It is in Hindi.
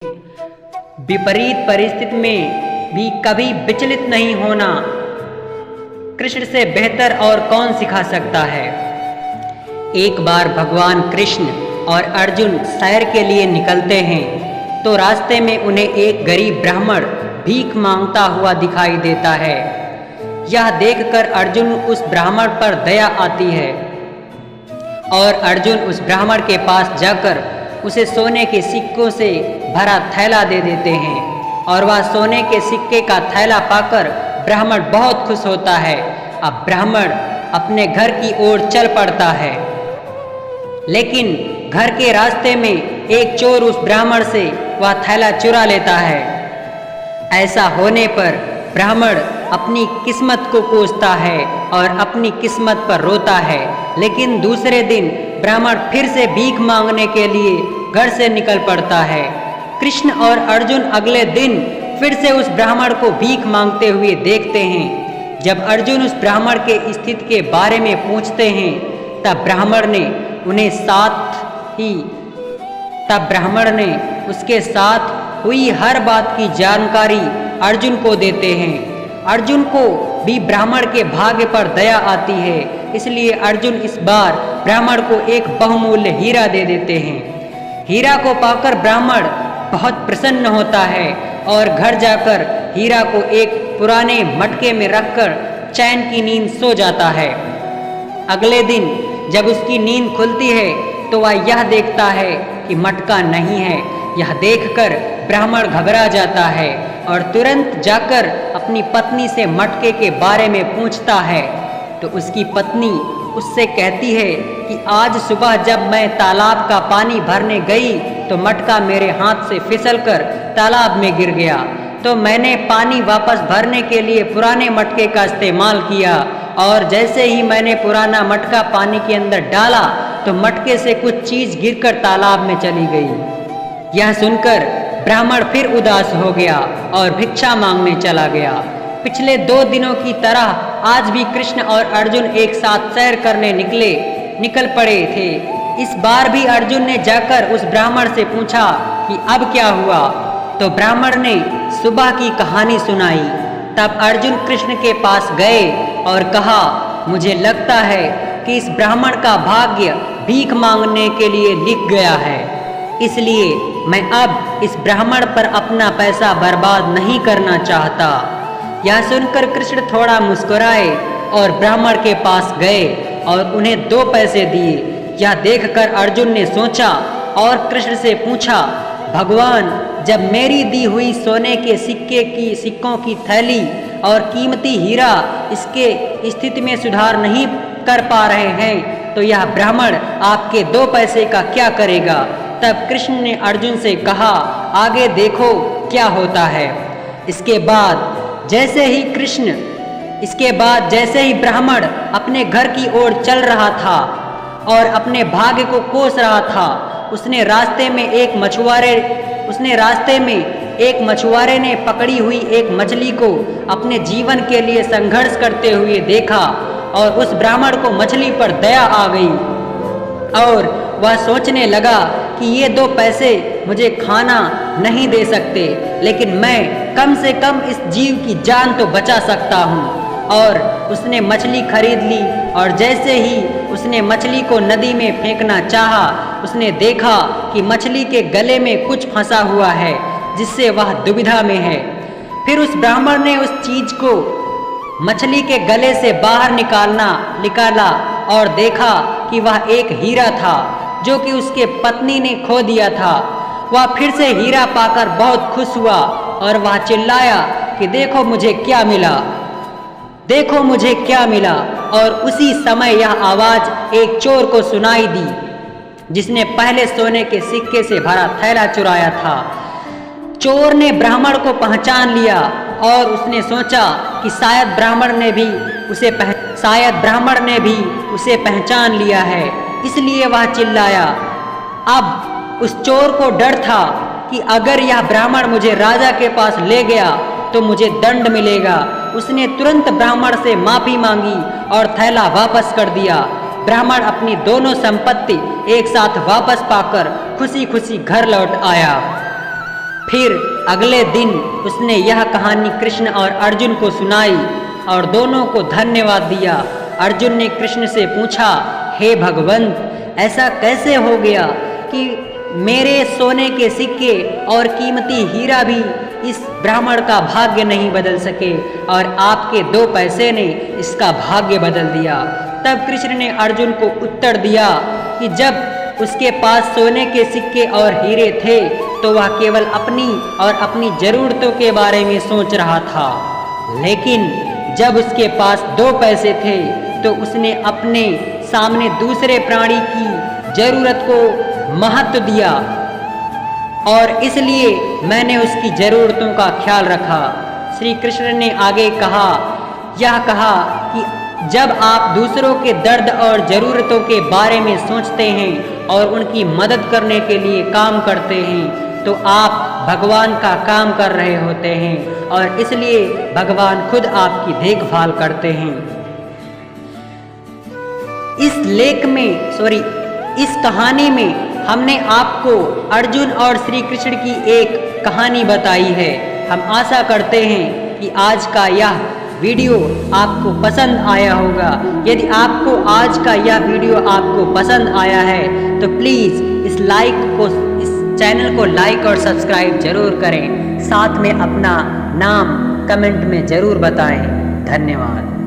विपरीत परिस्थिति में भी कभी विचलित नहीं होना कृष्ण से बेहतर और कौन सिखा सकता है। एक बार भगवान कृष्ण और अर्जुन सैर के लिए निकलते हैं तो रास्ते में उन्हें एक गरीब ब्राह्मण भीख मांगता हुआ दिखाई देता है। यह देखकर अर्जुन उस ब्राह्मण पर दया आती है और अर्जुन उस ब्राह्मण के पास जाकर उसे सोने के सिक्कों से भरा थैला दे देते हैं और वह सोने के सिक्के का थैला पाकर ब्राह्मण बहुत खुश होता है। अब ब्राह्मण अपने घर की ओर चल पड़ता है, लेकिन घर के रास्ते में एक चोर उस ब्राह्मण से वह थैला चुरा लेता है। ऐसा होने पर ब्राह्मण अपनी किस्मत को कोसता है और अपनी किस्मत पर रोता है। लेकिन दूसरे दिन ब्राह्मण फिर से भीख मांगने के लिए घर से निकल पड़ता है। कृष्ण और अर्जुन अगले दिन फिर से उस ब्राह्मण को भीख मांगते हुए देखते हैं। जब अर्जुन उस ब्राह्मण के स्थिति के बारे में पूछते हैं तब ब्राह्मण ने उसके साथ हुई हर बात की जानकारी अर्जुन को देते हैं। अर्जुन को भी ब्राह्मण के भाग्य पर दया आती है, इसलिए अर्जुन इस बार ब्राह्मण को एक बहुमूल्य हीरा दे देते हैं। हीरा को पाकर ब्राह्मण बहुत प्रसन्न होता है और घर जाकर हीरा को एक पुराने मटके में रखकर चैन की नींद सो जाता है। अगले दिन जब उसकी नींद खुलती है तो वह यह देखता है कि मटका नहीं है। यह देखकर ब्राह्मण घबरा जाता है और तुरंत जाकर अपनी पत्नी से मटके के बारे में पूछता है तो उसकी पत्नी उससे कहती है कि आज सुबह जब मैं तालाब का पानी भरने गई तो मटका मेरे हाथ से फिसलकर तालाब में गिर गया, तो मैंने पानी वापस भरने के लिए पुराने मटके का इस्तेमाल किया और जैसे ही मैंने पुराना मटका पानी के अंदर डाला तो मटके से कुछ चीज़ गिरकर तालाब में चली गई। यह सुनकर ब्राह्मण फिर उदास हो गया और भिक्षा मांगने चला गया। पिछले 2 दिनों की तरह आज भी कृष्ण और अर्जुन एक साथ सैर करने निकल पड़े थे। इस बार भी अर्जुन ने जाकर उस ब्राह्मण से पूछा कि अब क्या हुआ, तो ब्राह्मण ने सुबह की कहानी सुनाई। तब अर्जुन कृष्ण के पास गए और कहा, मुझे लगता है कि इस ब्राह्मण का भाग्य भीख मांगने के लिए लिख गया है, इसलिए मैं अब इस ब्राह्मण पर अपना पैसा बर्बाद नहीं करना चाहता। यह सुनकर कृष्ण थोड़ा मुस्कुराए और ब्राह्मण के पास गए और उन्हें 2 पैसे दिए। यह देखकर अर्जुन ने सोचा और कृष्ण से पूछा, भगवान, जब मेरी दी हुई सोने के सिक्कों की थैली और कीमती हीरा इसके स्थिति में सुधार नहीं कर पा रहे हैं तो यह ब्राह्मण आपके 2 पैसे का क्या करेगा। तब कृष्ण ने अर्जुन से कहा, आगे देखो क्या होता है। इसके बाद जैसे ही ब्राह्मण अपने घर की ओर चल रहा था और अपने भाग्य को कोस रहा था, उसने रास्ते में एक मछुआरे ने पकड़ी हुई एक मछली को अपने जीवन के लिए संघर्ष करते हुए देखा और उस ब्राह्मण को मछली पर दया आ गई और वह सोचने लगा कि ये 2 पैसे मुझे खाना नहीं दे सकते, लेकिन मैं कम से कम इस जीव की जान तो बचा सकता हूँ। और उसने मछली खरीद ली और जैसे ही उसने मछली को नदी में फेंकना चाहा, उसने देखा कि मछली के गले में कुछ फंसा हुआ है जिससे वह दुविधा में है। फिर उस ब्राह्मण ने उस चीज को मछली के गले से बाहर निकाला और देखा कि वह एक हीरा था जो कि उसके पत्नी ने खो दिया था। वह फिर से हीरा पाकर बहुत खुश हुआ और वह चिल्लाया कि देखो मुझे क्या मिला। और उसी समय यह आवाज़ एक चोर को सुनाई दी जिसने पहले सोने के सिक्के से भरा थैला चुराया था। चोर ने ब्राह्मण को पहचान लिया और उसने सोचा कि शायद ब्राह्मण ने भी उसे पहचान लिया है, इसलिए वह चिल्लाया। अब उस चोर को डर था कि अगर यह ब्राह्मण मुझे राजा के पास ले गया तो मुझे दंड मिलेगा। उसने तुरंत ब्राह्मण से माफ़ी मांगी और थैला वापस कर दिया। ब्राह्मण अपनी दोनों संपत्ति एक साथ वापस पाकर खुशी खुशी घर लौट आया। फिर अगले दिन उसने यह कहानी कृष्ण और अर्जुन को सुनाई और दोनों को धन्यवाद दिया। अर्जुन ने कृष्ण से पूछा, हे भगवंत, ऐसा कैसे हो गया कि मेरे सोने के सिक्के और कीमती हीरा भी इस ब्राह्मण का भाग्य नहीं बदल सके और आपके 2 पैसे ने इसका भाग्य बदल दिया। तब कृष्ण ने अर्जुन को उत्तर दिया कि जब उसके पास सोने के सिक्के और हीरे थे तो वह केवल अपनी और अपनी ज़रूरतों के बारे में सोच रहा था, लेकिन जब उसके पास 2 पैसे थे तो उसने अपने सामने दूसरे प्राणी की ज़रूरत को महत्व दिया और इसलिए मैंने उसकी ज़रूरतों का ख्याल रखा। श्री कृष्ण ने आगे यह कहा कि जब आप दूसरों के दर्द और ज़रूरतों के बारे में सोचते हैं और उनकी मदद करने के लिए काम करते हैं तो आप भगवान का काम कर रहे होते हैं और इसलिए भगवान खुद आपकी देखभाल करते हैं। इस कहानी में हमने आपको अर्जुन और श्री कृष्ण की एक कहानी बताई है। हम आशा करते हैं कि आज का यह वीडियो आपको पसंद आया होगा। यदि आपको आज का यह वीडियो आपको पसंद आया है तो प्लीज़ इस चैनल को लाइक और सब्सक्राइब जरूर करें। साथ में अपना नाम कमेंट में ज़रूर बताएं। धन्यवाद।